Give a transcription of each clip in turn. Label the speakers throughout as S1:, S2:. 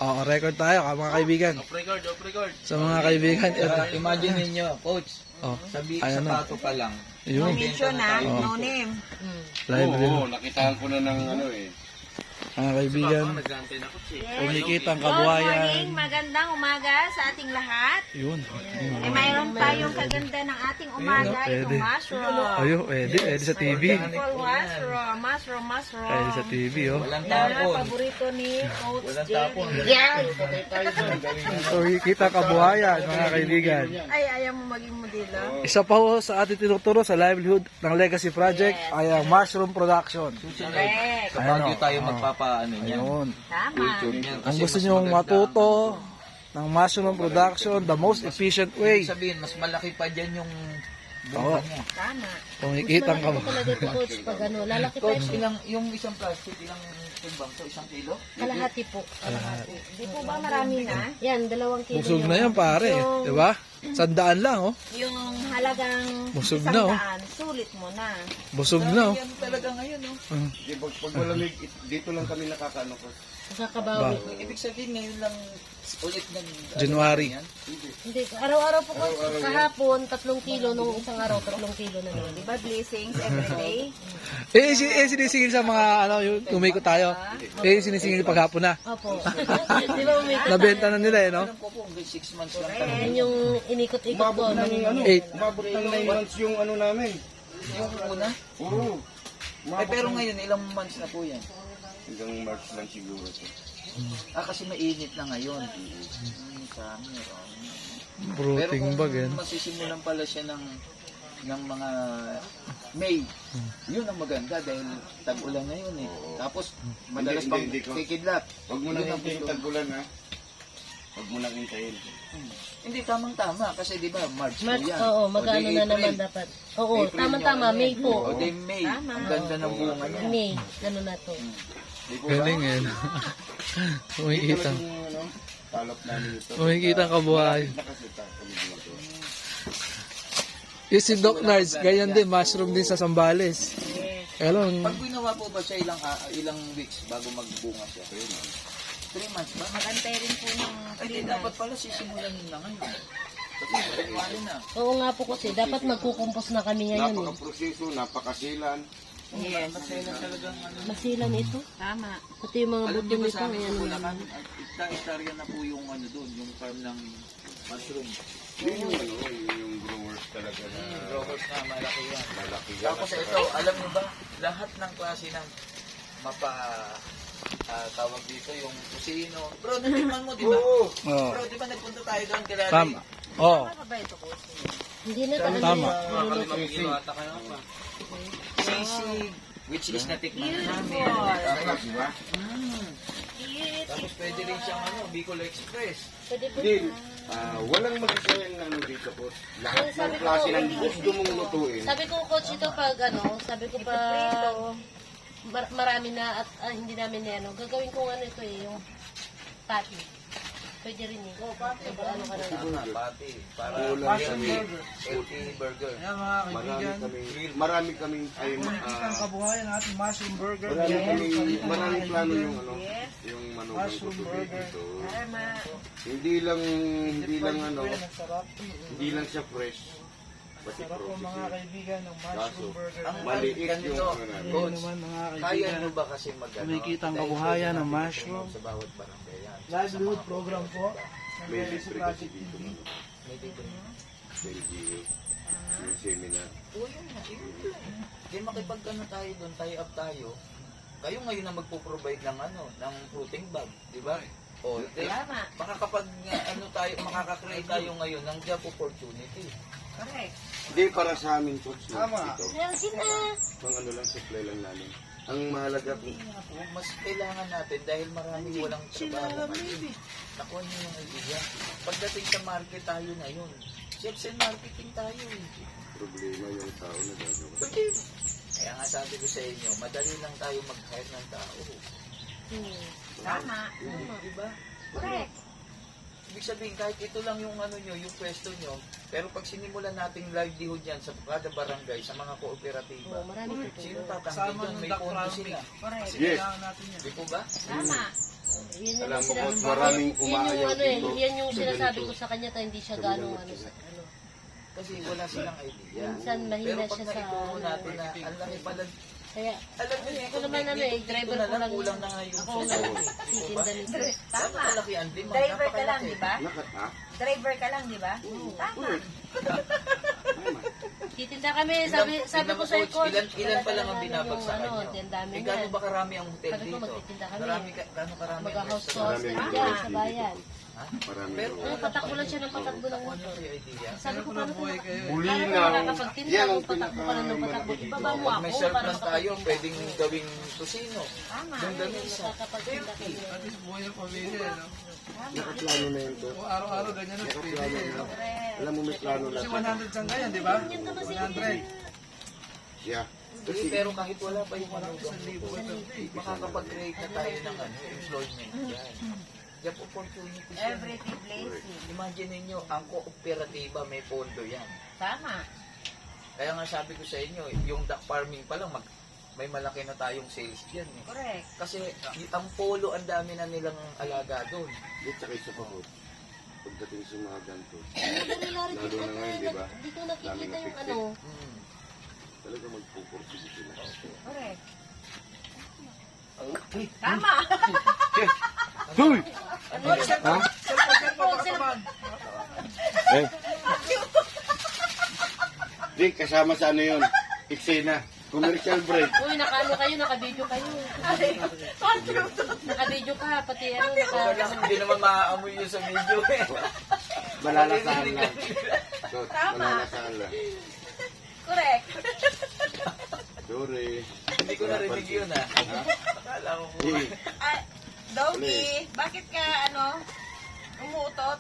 S1: record tayo mga kaibigan.
S2: Off record.
S1: Sa mga kaibigan.
S3: Imagine ninyo, coach,
S1: Sabi,
S3: sapato pa lang.
S1: Yun.
S4: mention na,
S1: Oo.
S4: no name.
S1: Live rin.
S5: Oo, nakitaan ko na ng ano eh.
S1: Mga kaibigan.
S2: Nag-aantay na ako siya.
S1: Kumikita ang
S4: Good morning,
S1: kabuhayan.
S4: magandang umaga sa ating lahat.
S1: Yun.
S4: Mayroon tayong kaganda ng ating umaga,
S1: Pwede.
S4: itong mushroom.
S1: Ayun, pwede sa TV.
S4: Full mushroom.
S1: Pwede sa TV, oh.
S3: Walang
S4: Lalo na
S3: tapon.
S4: paborito ni Coach
S3: Walang
S4: Jerry.
S3: tapon.
S4: Yan!
S1: Kumikita ang kabuhayan, mga kaibigan.
S4: Ay, ayaw mo maging modelo?
S1: Isa pa ho sa ating tinuturo sa livelihood ng Legacy Project ay ang mushroom production.
S4: Correct.
S3: Sa Baguio
S1: Ano?
S3: tayo magpapaano niyan.
S1: Ayun.
S4: Tama.
S3: YouTube niyan.
S1: Kung
S3: Kasi
S1: gusto
S3: mas
S1: nyo
S3: maganda
S1: matuto ng mushroom production, the most efficient way.
S3: Ibig sabihin, mas malaki pa dyan yung
S1: Oo.
S3: bunga niya.
S4: Tama.
S1: Kumikita ang kabuhayan.
S6: Talaga ito, coach, pag ano, lalaki pa
S3: Coach,
S6: ito.
S3: yung isang plastic, ilang timbang to? 1 kilo?
S6: Kalahati po. Kalahati.
S4: Di po ba marami na?
S6: Yan, 2 kilo.
S1: Busog na yan, pare. Diba? 100 lang, oh.
S4: Yung halagang
S1: Busog na, oh.
S4: 100, sulit mo na.
S1: Busog na, oh.
S3: Yan talaga ngayon, no?
S5: Di, pag malamig, dito lang kami nakakaano ko.
S6: Nakakabawi.
S3: Ibig sabihin, ngayon lang ulit nag...
S1: January.
S3: yan.
S6: Hindi, araw-araw po, coach. Kahapon, 3 kilo. Nung isang araw, 3 kilo na naman.
S4: Di ba blessings every day?
S1: Sinisingil sa mga, yung umikot tayo. Sinisingil paghapon na.
S6: Opo. Di ba umikot?
S1: Nabenta na nila, no?
S3: Alam ko po, hanggang 6 months lang kami.
S6: Yan yung inikot-ikot ko.
S5: Umabot ng ano,
S1: 8.
S5: umabot ng 9 months yung ano namin.
S3: Yung una?
S5: Oo.
S3: Pero ngayon, ilang months na po yan?
S5: Hanggang March lang siguro to.
S3: Kasi mainit na ngayon. Sa amin, Pero
S1: Bruting
S3: kung
S1: bag, yan.
S3: masisimulan pala siya ng mga May, yun ang maganda dahil tag-ulan na yun eh. Tapos madalas pang
S5: Hindi ko.
S3: kikidlat.
S5: Huwag mo nang hintayin tag-ulan ha. Huwag mo nang hintayin.
S3: Hindi, tamang-tama kasi di ba March po
S6: March,
S3: yan.
S6: oo,
S3: O,
S6: mag-ano
S3: di
S6: na
S3: April.
S6: naman dapat. Oo,
S3: April
S6: tama-tama,
S3: yun,
S6: May
S3: eh.
S6: po.
S3: O di May,
S4: Tama.
S3: ang ganda ng bunga niya.
S6: May, ano na to.
S3: Di po ba?
S1: Galing, yan. Kumikita.
S5: Yung ano, talop namin ito.
S1: Kumikita ang kabuhayan.
S5: Na kasi kami dito.
S1: Yung si Doc Nards, ganyan din, mushroom din sa Sambales. Kaya lang,
S3: Pag ginawa po ba siya ilang weeks bago magbunga siya? 3 months ba?
S4: Magantay rin po ng
S3: Ay, di dapat pala sisimulan nyo na ngayon. Kasi January na.
S6: Oo nga po kasi, dapat magkukumpos na kami ngayon eh.
S5: Napaka-proseso, napakasilan.
S4: Yes.
S3: Masaya talagang ano.
S6: Masilan ito.
S4: Tama.
S6: Pati yung mga
S3: Alam
S6: buto
S3: niyo ba
S6: nito,
S3: sa amin
S6: ayan
S3: sa
S6: naman.
S3: Bulacan, hektarya na po yung ano doon, yung farm ng mushroom.
S5: Yun yung ano, yung growers talaga na
S3: Growers na malaki yan.
S5: malaki yan.
S3: Tapos ito, alam niyo ba, lahat ng klase ng tawag dito yung kusino. Bro, natikman mo, di ba?
S5: Oo.
S1: oh,
S3: Bro, di ba nagpunta tayo doon kila
S1: tama. Oh,
S4: Tama ba ito, Coach?
S6: Hindi na talaga.
S1: Tama.
S3: Sisig, which is natikman na namin.
S5: Sarap, di ba?
S3: Tapos pwede rin siyang Bicol Express.
S6: Pwede po.
S5: Hindi, walang mag-isayang ano dito po. Lahat ng klase ng gusto mong lutuin.
S6: Sabi ko, coach, ito pag sabi ko pa, marami na at hindi namin na gagawin ko ito eh, yung patty. Pwede rin eh. Ano ka na lang.
S3: Pati. Para
S5: Ulam kami.
S3: healthy burger.
S1: Ayan mga
S5: Marami kaming
S1: kabuhayan natin, mushroom burger.
S5: maraming plano yung ano, yung manugang tutuloy dito.
S4: Tama.
S5: Hindi lang ano, hindi lang siya fresh. Pati processing.
S1: kaibigan ng
S5: Kaso,
S3: Ang
S5: maliit
S3: ganito,
S5: yung ano namin.
S3: coach,
S1: mga
S3: kaya nyo ba kasi
S1: Kumikita ang kabuhayan ng mushroom.
S3: sa bawat barangay yan?
S1: Livelihood program po.
S5: May libre kasi dito.
S3: May dito.
S5: May LGU. Yung seminar.
S3: O yun na, yun. Di makipag-ano tayo doon, tie up tayo. Kayo ngayon na magpo-provide ng ng fruiting bag, di ba? O,
S4: Tama.
S3: makaka-create tayo ngayon ng job opportunity.
S4: Correct.
S5: Hindi para sa amin, coach.
S1: Tama.
S5: Ito.
S6: Yan, sina.
S5: Pang ano lang, supply lang namin. Ang mahalaga po,
S3: Mas kailangan natin dahil maraming walang trabaho. Nakuha niyo yung idea. Pagdating sa market tayo ngayon, sales and marketing tayo.
S5: problema yung tao na gagawa.
S3: Pwede. Kaya nga sabi ko sa inyo, madali lang tayo mag-hire ng tao.
S4: Tama.
S3: Diba?
S4: Correct.
S3: Ibig sabihin, kahit ito lang yung yung pwesto nyo, pero pag sinimulan nating livelihood yan sa kada barangay, sa mga kooperatiba,
S6: Marami po.
S3: sino tatanggi dyan? May pondo sila.
S4: Correct.
S5: Yes.
S3: Di po ba?
S4: Tama.
S6: Yun yung
S5: Alam mo,
S6: sinasabi
S5: Coach, maraming
S6: yun yung
S5: umayaw
S6: ano eh,
S5: dito.
S6: yan yung
S5: Sa
S6: sinasabi
S5: ganito.
S6: ko sa kanya tayo hindi siya gano'ng ano sa ano.
S3: Kasi wala silang idea.
S6: Minsan mahina
S3: Pero pag
S6: siya sa
S3: naituro
S6: ano.
S3: natin na ang laki pala,
S6: Kaya,
S3: alam niyo
S6: ako
S3: dito,
S6: naman ano eh, driver
S3: na
S6: ko
S3: lang,
S6: lang.
S3: kulang na nga yung
S6: Ako lang
S3: sasakyan.
S6: titinda nito.
S3: Tama. Malaki ang demand.
S4: Driver ka lang,
S3: napakalaki.
S4: di ba?
S5: Ha?
S4: Driver ka lang, di ba? Tama.
S5: Tama.
S6: Titinda kami, sabi ko sa coach.
S3: Ilan pa lang ang binabagsakan
S6: ano,
S3: nyo?
S6: ang dami
S3: Eh,
S6: na.
S3: gaano ba karami ang hotel
S6: Sabi ko,
S3: dito?
S6: magtitinda kami.
S3: Gaano karami ang
S6: Mag-house
S3: restaurant?
S6: sauce
S5: Marami
S6: na
S5: ang
S6: dyan
S5: mga
S6: sa bayan.
S5: Marami.
S3: Pero
S6: Ano, patakbo lang siya ng patakbo ng
S3: ano
S6: motor.
S3: yung idea?
S6: Sabi ko, paano ko
S5: Huli
S6: paano ko
S5: lang.
S6: makakapagtinda
S5: Yan
S6: kung
S5: ang
S6: patakbo ka lang ng patakbo?
S5: pinakamalaki
S6: Ibaba mo
S3: Pag
S6: ako
S3: may
S6: para
S3: surplus tayo,
S6: makapagtinda.
S3: pwedeng gawing tusino.
S4: Tama.
S3: Doon ganisa.
S6: Makakapagtinda kami.
S1: Buhay ang pamilya, no?
S5: Nakaplano na yun to.
S1: Kung araw-araw ganyan ang
S5: Nakaplano
S1: pamilya,
S5: na.
S1: no?
S5: Alam mo, may plano
S1: Kasi
S5: lang.
S1: 100 sang ganyan, di ba? 100.
S5: Yeah.
S3: Kasi pero kahit wala pa yung manugang dito, makakapag-create na tayo ng employment yan. Job opportunity yan.
S4: Everything blessing.
S3: Imagine ninyo, ang kooperatiba may pondo yan.
S4: Tama.
S3: Kaya nga sabi ko sa inyo, yung duck farming pa lang, may malaki na tayong sales dyan. Eh.
S4: Correct.
S3: Kasi ang polo, ang dami na nilang alaga doon.
S5: At saka isa pa po. Pagdating sa mga ganito.
S6: Lalo
S5: Lalo na ngayon, di ba?
S6: Hindi ko nakikita yung ano.
S3: Hmm.
S5: Talaga magpupursige sila.
S4: Correct. Tama.
S5: Hoy!
S1: Ha?
S5: Eh? Di, kasama sa ano yun? Eksena. Commercial break.
S6: Uy, nakaano kayo, nakabidyo kayo. Nakabidyo ka, pati ano,
S3: Wala lang, hindi naman maaamoy yun sa video eh.
S5: Malalasahan lang. So, malalasahan lang.
S4: Correct.
S5: Sorry.
S3: Hindi ko narinig yun ah. Akala ko
S5: Eh,
S4: Ah, Doggy, bakit ka, umuutot?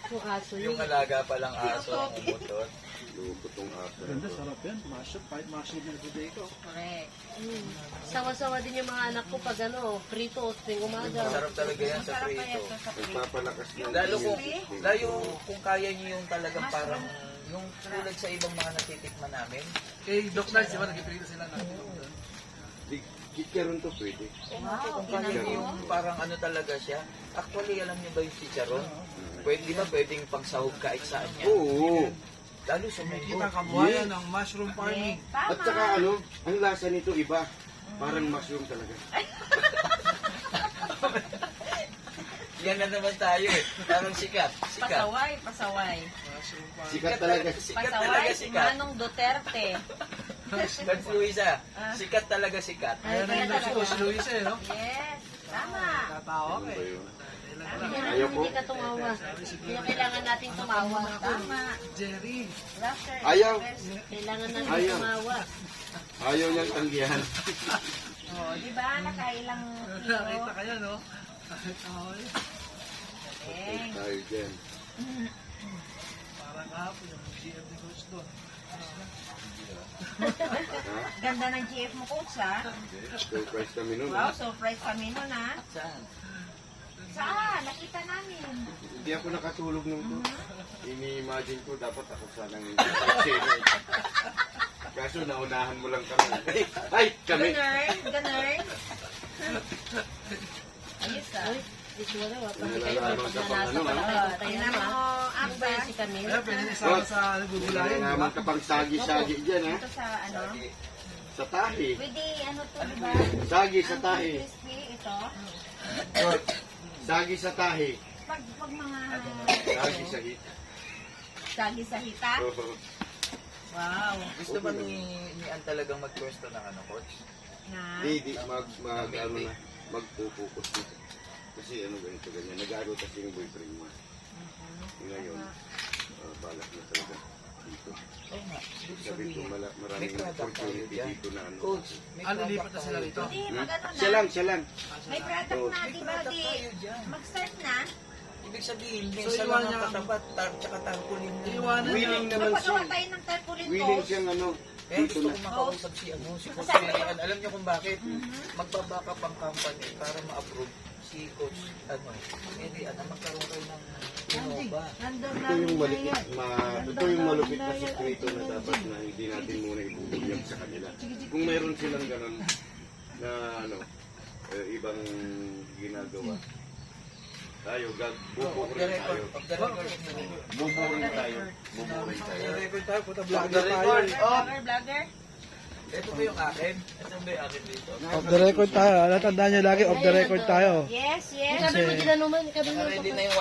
S6: yung aso yun.
S3: yung alaga palang aso ang umutot.
S5: loko tong aso.
S1: Ganda, sarap yan. Mashup, kahit mashup na everyday ko.
S4: Correct.
S6: Sawa-sawa din yung mga anak ko pag ano, prito, tuwing umaga.
S3: Masarap talaga yan sa
S4: Sarap kaya
S3: prito.
S4: ito sa prito.
S5: Nagpapalakas ng
S3: Lalo kung kaya niyo yung talagang parang yung tulad sa ibang mga natitikman namin.
S1: Kay Doc Lars, di ba, nag-iprito sila natin.
S5: Chicharon to pwede.
S3: Kung kaya niyo yung parang ano talaga siya. Actually, alam niyo ba yung chicharon? Pwede ba pwedeng pangsahog kahit saan yan?
S5: Oo.
S3: Lalo sa
S1: Kita
S3: Munggo.
S1: ang kabuhayan ng mushroom farming.
S5: At saka ano, ang lasa nito iba. Parang mushroom talaga.
S3: Yan na naman tayo eh. Parang sikat. Sikat.
S4: Pasaway, pasaway.
S1: Mushroom farming.
S5: Sikat talaga.
S3: Sikat
S4: Pasaway
S3: talaga
S4: si
S3: sikat.
S4: Manong Duterte.
S3: Coach Luisa, sikat talaga sikat.
S1: Ayan na yung si Coach Luis eh, no?
S4: Yes. Tama.
S1: Tatawa
S5: Ano
S1: ka
S5: ba
S1: eh.
S5: yun?
S6: Ayaw po. Hindi ka tumawa. Kaya kailangan nating tumawa.
S4: Tama.
S1: Jerry.
S4: Laughter.
S5: Ayaw.
S6: Kailangan nating
S5: Ayaw.
S6: tumawa.
S5: Ayaw niyang tanggihan.
S4: Oh, di ba? Nakailang
S1: Nakita
S4: kilo.
S1: ka yan, no? Nakita eh.
S4: Eng.
S5: Tayo dyan.
S1: Parang kahapon yung GM ni Coach doon.
S5: Ha?
S4: Ganda ng GF mo, coach, ha?
S5: Surprise kami nun.
S4: Wow, surprise kami nun, ha?
S3: Saan?
S4: Saan? Nakita namin.
S5: Hindi ako nakatulog nung to. Ini-imagine ko dapat ako sanang kaso naunahan mo lang kami. Ay, kami.
S4: Ganun. Ayos, ha?
S6: Uy, dito wala. Pati kayo may
S5: Nalalaman ka pang
S6: pagnanasa
S5: ano,
S6: pa
S5: ha?
S6: tayo. Tayo
S4: Tingnan
S6: na
S4: mo,
S6: Ano ba yan si Camille?
S1: Kaya pwede isama sa nagugulayan, di ba?
S5: Nalalaman ka pang sagi-sagi dyan, ha?
S4: Ito sa,
S5: Sa tahi.
S4: pwede, to, di ba?
S5: Sagi sa tahi.
S4: Crispy, ito.
S5: Sagi sa tahi.
S4: Pag mga
S5: Sagi sa hita.
S4: sagi sa hita. Wow.
S3: Gusto ba ni Ann talagang magpwesto ng ano, coach?
S4: Na,
S5: Di, ano na, magpupukus dito. Kasi ano ganito ganyan. Nag-aaral kasi yung boyfriend mo. Ngayon, balak na talaga dito.
S3: Oo nga. Ibig
S5: Sabi ko,
S3: sabihin, may
S5: maraming
S3: product tayo
S5: opportunity
S3: dyan.
S5: dito na ano.
S3: Coach, may
S1: Ano,
S3: product
S1: lipat na sila
S3: tayo
S1: rito?
S3: dyan.
S4: hindi, mag-ano na.
S5: Siya lang.
S4: May product na, di ba? Di,
S3: Tayo dyan.
S4: mag-start na.
S3: Ibig sabihin, may
S1: So,
S3: isa
S1: iwan
S3: lang
S1: niya
S3: ang
S1: ang-
S3: katapat, tsaka tarpaulin na.
S1: Iwanan
S5: Willing
S1: niya.
S5: naman siya.
S4: Magpagawa tayo ng tarpaulin,
S5: Willing
S4: coach.
S5: siyang ano.
S3: Kaya
S5: Dito
S3: gusto
S5: na.
S3: ko makausap si Coach Mary Ann. Alam niyo kung bakit? Magpa-backup ang company para ma-approve si Coach Mary Ann na magkaroon kayo ng Innova.
S5: Ito yung malupit, ito yung malupit na sekreto na dapat na hindi natin muna ibubunyag sa kanila. Kung mayroon silang ganun na ano, ibang ginagawa. Tayo, bubo
S3: Off the
S5: rin
S3: record.
S5: tayo.
S3: Off the record.
S5: Bubo rin tayo. Bubo rin tayo.
S1: Record tayo, puta
S3: Off
S1: vlogger
S3: the
S1: tayo.
S3: record. Oh,
S4: Vlogger?
S3: ito ba yung akin? Ito ba yung akin dito?
S1: Off the record tayo. Natandaan nyo lagi, off the record tayo.
S4: Yes, yes.
S6: Sabi mo, ginanuman, sabi mo.
S3: Ready na yung